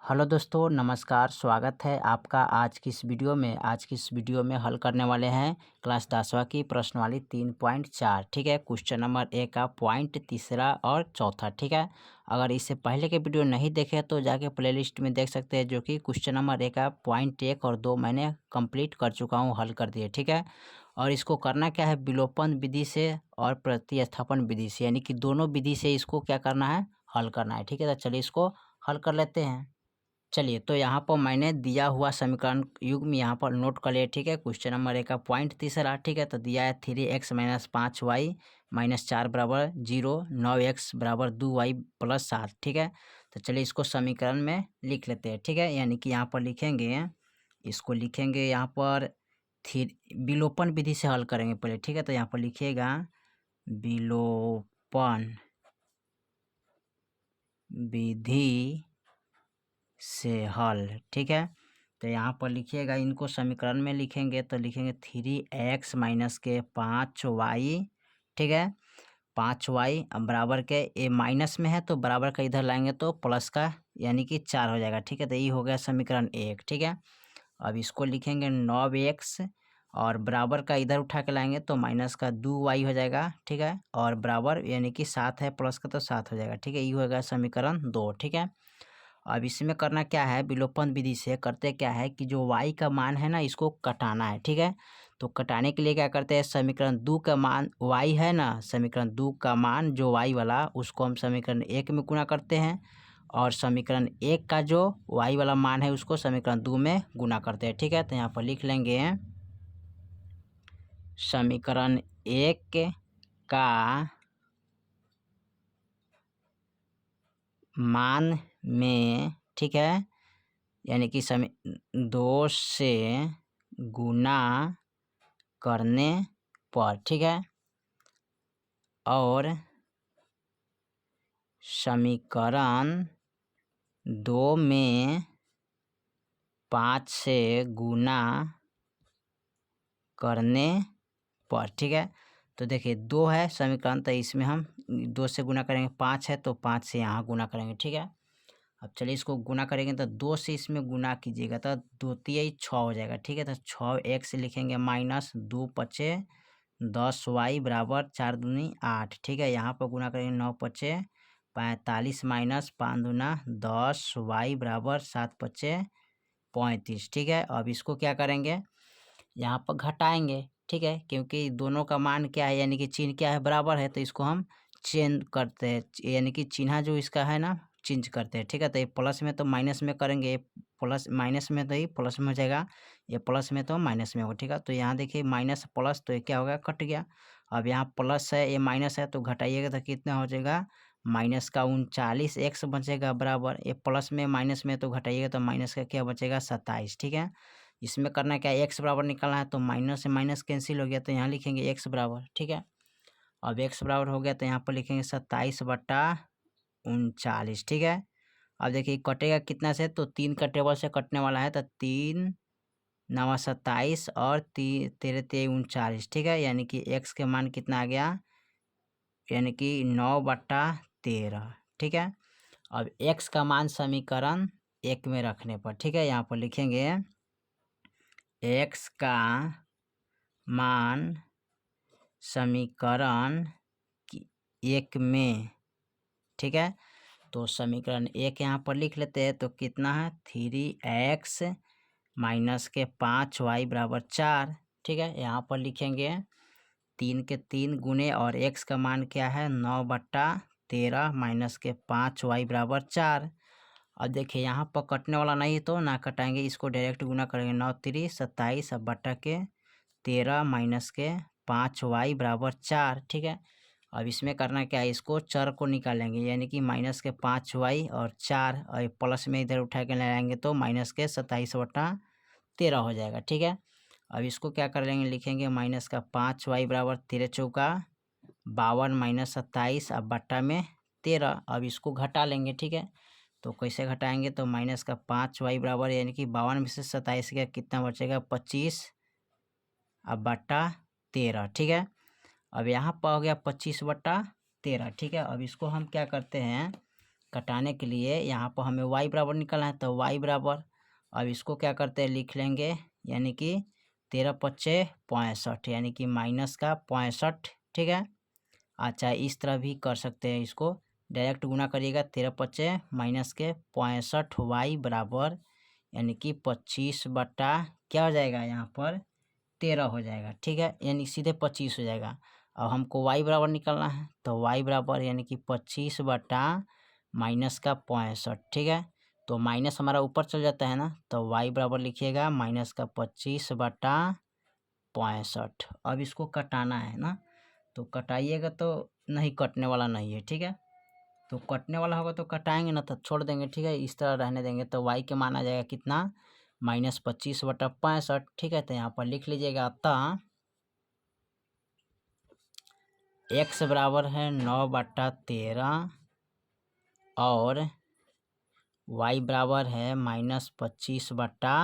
Hello दोस्तों, नमस्कार। स्वागत है आपका आज की इस वीडियो में। आज की इस वीडियो में हल करने वाले हैं क्लास 10वीं की प्रश्नावली 3.4। ठीक है, क्वेश्चन नंबर 1 का पॉइंट तीसरा और चौथा। ठीक है, अगर इससे पहले के वीडियो नहीं देखे तो जाके प्लेलिस्ट में देख सकते हैं, जो कि क्वेश्चन नंबर 1 का पॉइंट 1 और 2 मैंने कंप्लीट कर चुका हूँ, हल कर दिए। ठीक है, और इसको करना क्या है, विलोपन विधि से और प्रतिस्थापन विधि से, यानी कि दोनों विधि से इसको क्या करना है, हल करना है। ठीक है, तो चलिए इसको हल कर लेते हैं। चलिए, तो यहाँ पर मैंने दिया हुआ समीकरण युग्म यहाँ पर नोट कर लिया। ठीक है, क्वेश्चन नंबर 1 का पॉइंट तीसरा। ठीक है, तो दिया है 3x - 5y - 4 बराबर 0, 9x बराबर 2y + 7। ठीक है, तो चलिए इसको समीकरण में लिख लेते हैं। ठीक है, यानी कि यहाँ पर लिखेंगे, इसको लिखेंगे यहाँ पर विलोपन विधि से हल करेंगे पहले। ठीक है, तो यहाँ पर लिखिएगा विलोपन विधि से हल। ठीक है, तो यहाँ पर लिखिएगा, इनको समीकरण में लिखेंगे तो लिखेंगे 3x - 5y। ठीक है, 5y अब बराबर के ए माइनस में है तो बराबर का इधर लाएंगे तो प्लस का यानी कि 4 हो जाएगा। ठीक है, तो ये हो गया समीकरण 1। ठीक है, अब इसको लिखेंगे 9x और बराबर का इधर उठा के लाएंगे तो माइनस का 2y हो जाएगा। ठीक है, और बराबर यानी कि 7 है, प्लस का तो 7 हो जाएगा। ठीक है, ये हो गया समीकरण 2। ठीक है, अब इसमें करना क्या है, विलोपन विधि से करते क्या है कि जो y का मान है ना, इसको कटाना है। ठीक है, तो कटाने के लिए क्या करते हैं, समीकरण 2 का मान y है ना, समीकरण 2 का मान जो y वाला, उसको हम समीकरण 1 में गुणा करते हैं, और समीकरण 1 का जो y वाला मान है उसको समीकरण 2 में गुणा करते हैं। ठीक है, तो यहाँ पर लिख लेंगे समीकरण 1 का मान में, ठीक है, यानी कि 2 से गुना करने पर। ठीक है, और समीकरण 2 में 5 से गुना करने पर। ठीक है, तो देखिए 2 है समीकरण, तो इसमें हम 2 से गुना करेंगे, 5 है तो 5 से यहाँ गुना करेंगे। ठीक है, अब चलिए इसको गुना करेंगे तो 2 से इसमें गुना कीजिएगा तो 2 तिया 6 हो जाएगा। ठीक है, तो 6x लिखेंगे माइनस 2 पचे 10y बराबर 4 दूनी 8। ठीक है, यहाँ पर गुना करेंगे 9 पचे 45 माइनस 5 दूना 10y बराबर 7 पचे 35। ठीक है, अब इसको क्या करेंगे, यहाँ पर घटाएंगे। ठीक है, क्योंकि दोनों का मान क्या है, यानी कि चिन्ह क्या है, बराबर है, तो इसको हम चेंज करते हैं, यानी कि चिन्ह जो इसका है ना, चेंज करते हैं। ठीक है, तो ये प्लस में तो माइनस में करेंगे, ये प्लस माइनस में तो ये प्लस में हो जाएगा, ये प्लस में तो माइनस में होगा। ठीक है, तो यहाँ देखिए माइनस प्लस तो ये क्या हो गया, कट गया। अब यहाँ प्लस है, ये माइनस है, तो घटाइएगा तो कितना हो जाएगा, माइनस का 39x बचेगा बराबर, ये प्लस में माइनस में तो घटाइएगा तो माइनस का क्या बचेगा, 27। ठीक है, इसमें करना क्या है, x बराबर निकालना है, तो माइनस से माइनस कैंसिल हो गया, तो यहाँ लिखेंगे x बराबर। ठीक है, अब x बराबर हो गया तो यहाँ पर लिखेंगे 27/39। ठीक है, अब देखिए कटेगा कितना से, तो 3 का टेबल से कटने वाला है, तो 3 9 27 और 3 13 3 39। ठीक है, यानी कि x के मान कितना आ गया, यानी कि 9/13। ठीक है, अब x का मान समीकरण 1 में रखने पर, ठीक है, यहाँ पर लिखेंगे x का मान समीकरण 1 में। ठीक है, तो समीकरण 1 यहाँ पर लिख लेते हैं, तो कितना है 3x - 5y बराबर 4। ठीक है, यहाँ पर लिखेंगे 3 के 3 गुने, और x का मान क्या है 9/13 माइनस के 5y बराबर 4। अब देखिए यहाँ पर कटने वाला नहीं तो ना कटाएंगे, इसको डायरेक्ट गुना करेंगे, 9 3 27 अब बटा के 13 माइनस के 5y बराबर 4। ठीक है, अब इसमें करना क्या है, इसको चर को निकालेंगे, यानी कि माइनस के 5y और 4, और प्लस में इधर उठा के लाएंगे तो माइनस के 27/13 हो जाएगा। ठीक है, अब इसको क्या कर लेंगे, लिखेंगे माइनस का 5y बराबर 13 चौका 52 माइनस 27 अब बट्टा में 13। अब इसको घटा लेंगे। ठीक है, तो कैसे घटाएंगे, तो माइनस का 5y बराबर यानी कि 52 में से 27 का कितना बचेगा 25 अब बट्टा 13। ठीक है, अब यहाँ पर हो गया 25/13। ठीक है, अब इसको हम क्या करते हैं, कटाने के लिए यहाँ पर हमें y बराबर निकालना है, तो y बराबर अब इसको क्या करते हैं लिख लेंगे, यानी कि 13 पच्चे 65, यानी कि माइनस का 65, ठीक है। अच्छा इस तरह भी कर सकते हैं, इसको डायरेक्ट गुना करिएगा, 13 पच्चे माइनस के 65 y बराबर यानी कि 25 बटा क्या हो जाएगा यहाँ पर 13 हो जाएगा, ठीक है, यानी सीधे 25 हो जाएगा। अब हमको y बराबर निकालना है, तो y बराबर यानी कि 25 बटा माइनस का 65, ठीक है। तो माइनस हमारा ऊपर चल जाता है ना, तो y बराबर लिखिएगा माइनस का 25 बटा 65। अब इसको कटाना है ना, तो कटाइएगा तो नहीं, कटने वाला नहीं है, ठीक है। तो कटने वाला होगा तो कटाएंगे ना, तो छोड़ देंगे, ठीक है, इस तरह रहने देंगे। तो y के मान आ जाएगा कितना, माइनस 25 बटा 65, ठीक है। तो यहाँ पर लिख लीजिएगा, अतः x बराबर है 9 बटा 13 और y बराबर है माइनस 25 बटा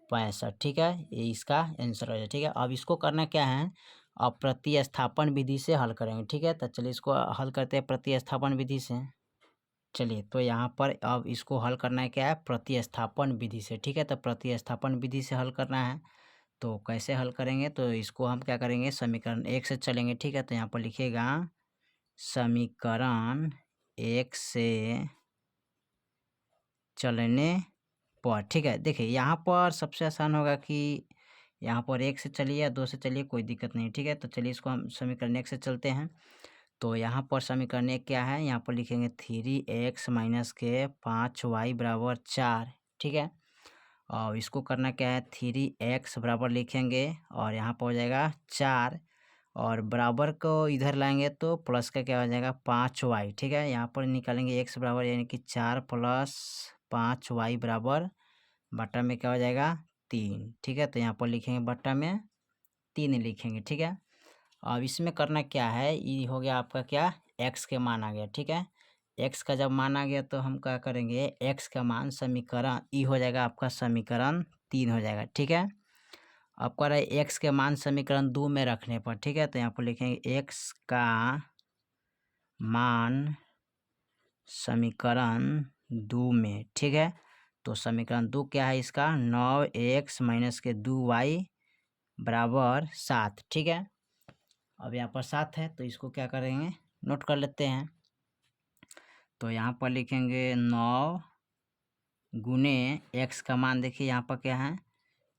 65, ठीक है। ये इसका आंसर हो जाए, ठीक है। अब इसको करना क्या है, अब प्रतिस्थापन विधि से हल करेंगे, ठीक है। तो चलिए इसको हल करते हैं प्रतिस्थापन विधि से। चलिए तो यहाँ पर अब इसको हल करना है क्या है, प्रतिस्थापन विधि से, ठीक है। तो प्रतिस्थापन विधि से हल करना है, तो कैसे हल करेंगे, तो इसको हम क्या करेंगे, समीकरण 1 से चलेंगे, ठीक है। तो यहाँ पर लिखिएगा समीकरण 1 से चलने पर, ठीक है। देखिए यहाँ पर सबसे आसान होगा कि यहाँ पर 1 से चलिए या 2 से चलिए, कोई दिक्कत नहीं, ठीक है। तो चलिए इसको हम समीकरण 1 से चलते हैं। तो यहाँ पर समीकरण 1 क्या है, यहाँ पर लिखेंगे 3x माइनस के 5y बराबर 4, ठीक है। और इसको करना क्या है, 3x बराबर लिखेंगे और यहाँ पर हो जाएगा 4, और बराबर को इधर लाएंगे तो प्लस का क्या हो जाएगा 5y, ठीक है। यहाँ पर निकालेंगे x बराबर यानी कि 4 प्लस 5y बराबर बटा में क्या हो जाएगा 3, ठीक है। तो यहाँ पर लिखेंगे बटा में 3 लिखेंगे, ठीक है। अब इसमें करना क्या है, ये हो गया आपका क्या, x के मान आ गया, ठीक है। x का जब मान आ गया तो हम क्या करेंगे, x का मान समीकरण ई हो जाएगा आपका समीकरण 3 हो जाएगा, ठीक है। अब कह रहा है x के मान समीकरण 2 में रखने पर, ठीक है। तो यहाँ पर लिखेंगे x का मान समीकरण 2 में, ठीक है। तो समीकरण 2 क्या है इसका, 9x माइनस के 2y बराबर 7, ठीक है। अब यहाँ पर 7 है तो इसको क्या करेंगे, नोट कर लेते हैं। तो यहाँ पर लिखेंगे 9 गुने x का मान, देखिए यहाँ पर क्या है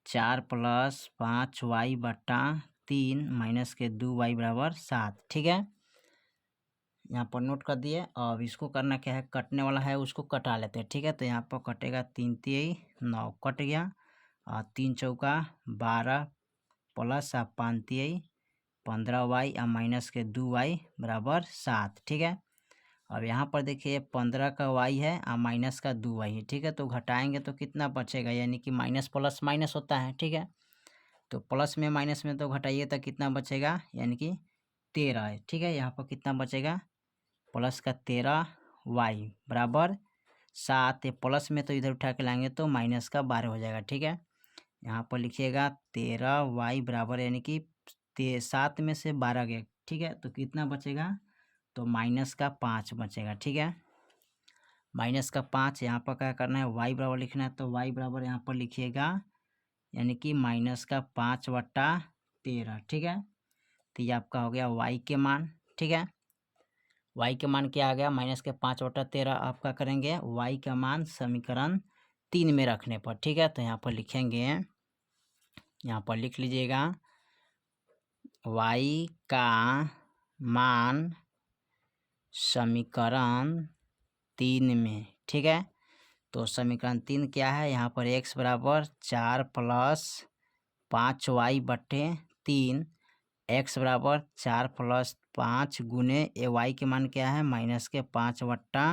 4 प्लस 5y बटा 3 माइनस के 2y बराबर 7, ठीक है। यहाँ पर नोट कर दिए। अब इसको करना क्या है, कटने वाला है उसको कटा लेते हैं, ठीक है। तो यहाँ पर कटेगा 3 3 9 कट गया, और 3 चौका 12 प्लस 5 3 15y और माइनस के 2y बराबर 7, ठीक है। अब यहाँ पर देखिए 15 का y है और माइनस का 2y है, ठीक है। तो घटाएंगे तो कितना बचेगा, यानी कि माइनस प्लस माइनस होता है, ठीक है। तो प्लस में माइनस में तो घटाइए तो कितना बचेगा, यानी कि 13 है, ठीक है। यहाँ पर कितना बचेगा, प्लस का 13y बराबर 7, प्लस में तो इधर उठा के लाएंगे तो माइनस का 12 हो जाएगा, ठीक है। यहाँ पर लिखिएगा 13y बराबर यानी कि 7 में से 12 गया, ठीक है। तो कितना बचेगा, तो माइनस का 5 बचेगा, ठीक है। माइनस का 5 यहाँ पर क्या करना है, y बराबर लिखना है, तो y बराबर यहाँ पर लिखिएगा यानी कि माइनस का 5 बटा 13, ठीक है। तो ये आपका हो गया y के मान, ठीक है। y के मान क्या आ गया, माइनस के 5 बटा 13। आपका करेंगे y का मान समीकरण 3 में रखने पर, ठीक है। तो यहाँ पर लिखेंगे, यहाँ पर लिख लीजिएगा y का मान समीकरण 3 में, ठीक है। तो समीकरण 3 क्या है, यहाँ पर x बराबर 4 प्लस 5y बटे 3, x बराबर 4 प्लस 5 गुने y के मान क्या है, माइनस के 5 बट्टा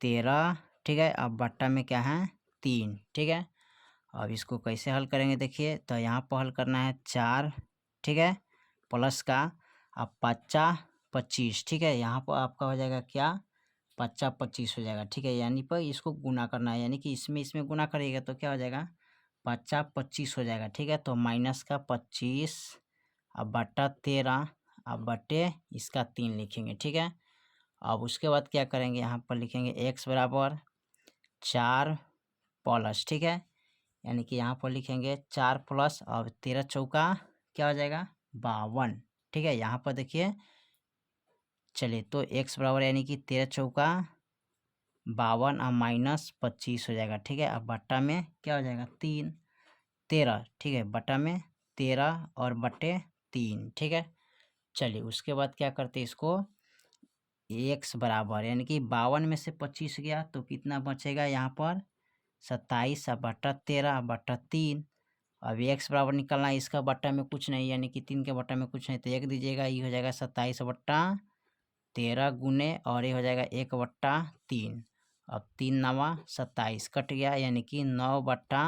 13, ठीक है। अब बट्टा में क्या है 3, ठीक है। अब इसको कैसे हल करेंगे, देखिए तो यहाँ पर हल करना है 4, ठीक है, प्लस का अब 5 25, ठीक है। यहाँ पर आपका हो जाएगा क्या, 5 25 हो जाएगा, ठीक है। यानी पर इसको गुना करना है, यानी कि इसमें गुना करिएगा तो क्या हो जाएगा 5 25 हो जाएगा, ठीक है। तो माइनस का 25 अब बटा 13 अब बटे इसका 3 लिखेंगे, ठीक है। अब उसके बाद क्या करेंगे, यहाँ पर लिखेंगे x बराबर 4 प्लस, ठीक है, यानी कि यहाँ पर लिखेंगे 4 प्लस, अब 13 चौका क्या हो जाएगा 52, ठीक है। यहाँ पर देखिए, चलिए तो x बराबर यानी कि 13 चौका 52 और माइनस 25 हो जाएगा, ठीक है। अब बट्टा में क्या हो जाएगा 3 13, ठीक है, बटा में 13 और बटे 3, ठीक है। चलिए उसके बाद क्या करते हैं, इसको x बराबर यानी कि 52 में से 25 गया तो कितना बचेगा यहाँ पर 27 बटा 13 बटा 3। अब x बराबर निकलना है, इसका बट्टा में कुछ नहीं यानी कि 3 के बट्टा में कुछ नहीं तो 1 दीजिएगा, ये हो जाएगा 27 बट्टा 13 गुने और ये हो जाएगा 1 बट्टा 3। अब 3 नवा 27 कट गया यानी कि 9 बट्टा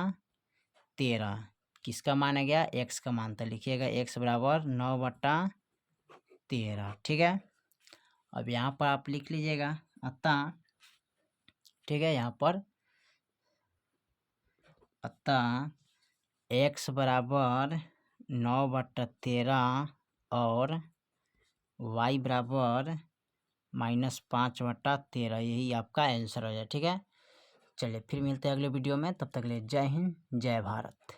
13 किसका मान आ गया x का मान, तो लिखिएगा x बराबर 9 बट्टा 13, ठीक है। अब यहाँ पर आप लिख लीजिएगा अतः, ठीक है, यहाँ पर अतः x बराबर 9 बट्टा 13 और y बराबर -5 बट्टा 13, यही आपका आंसर हो जाए, ठीक है। चलिए फिर मिलते हैं अगले वीडियो में, तब तक के लिए जय हिंद जय भारत।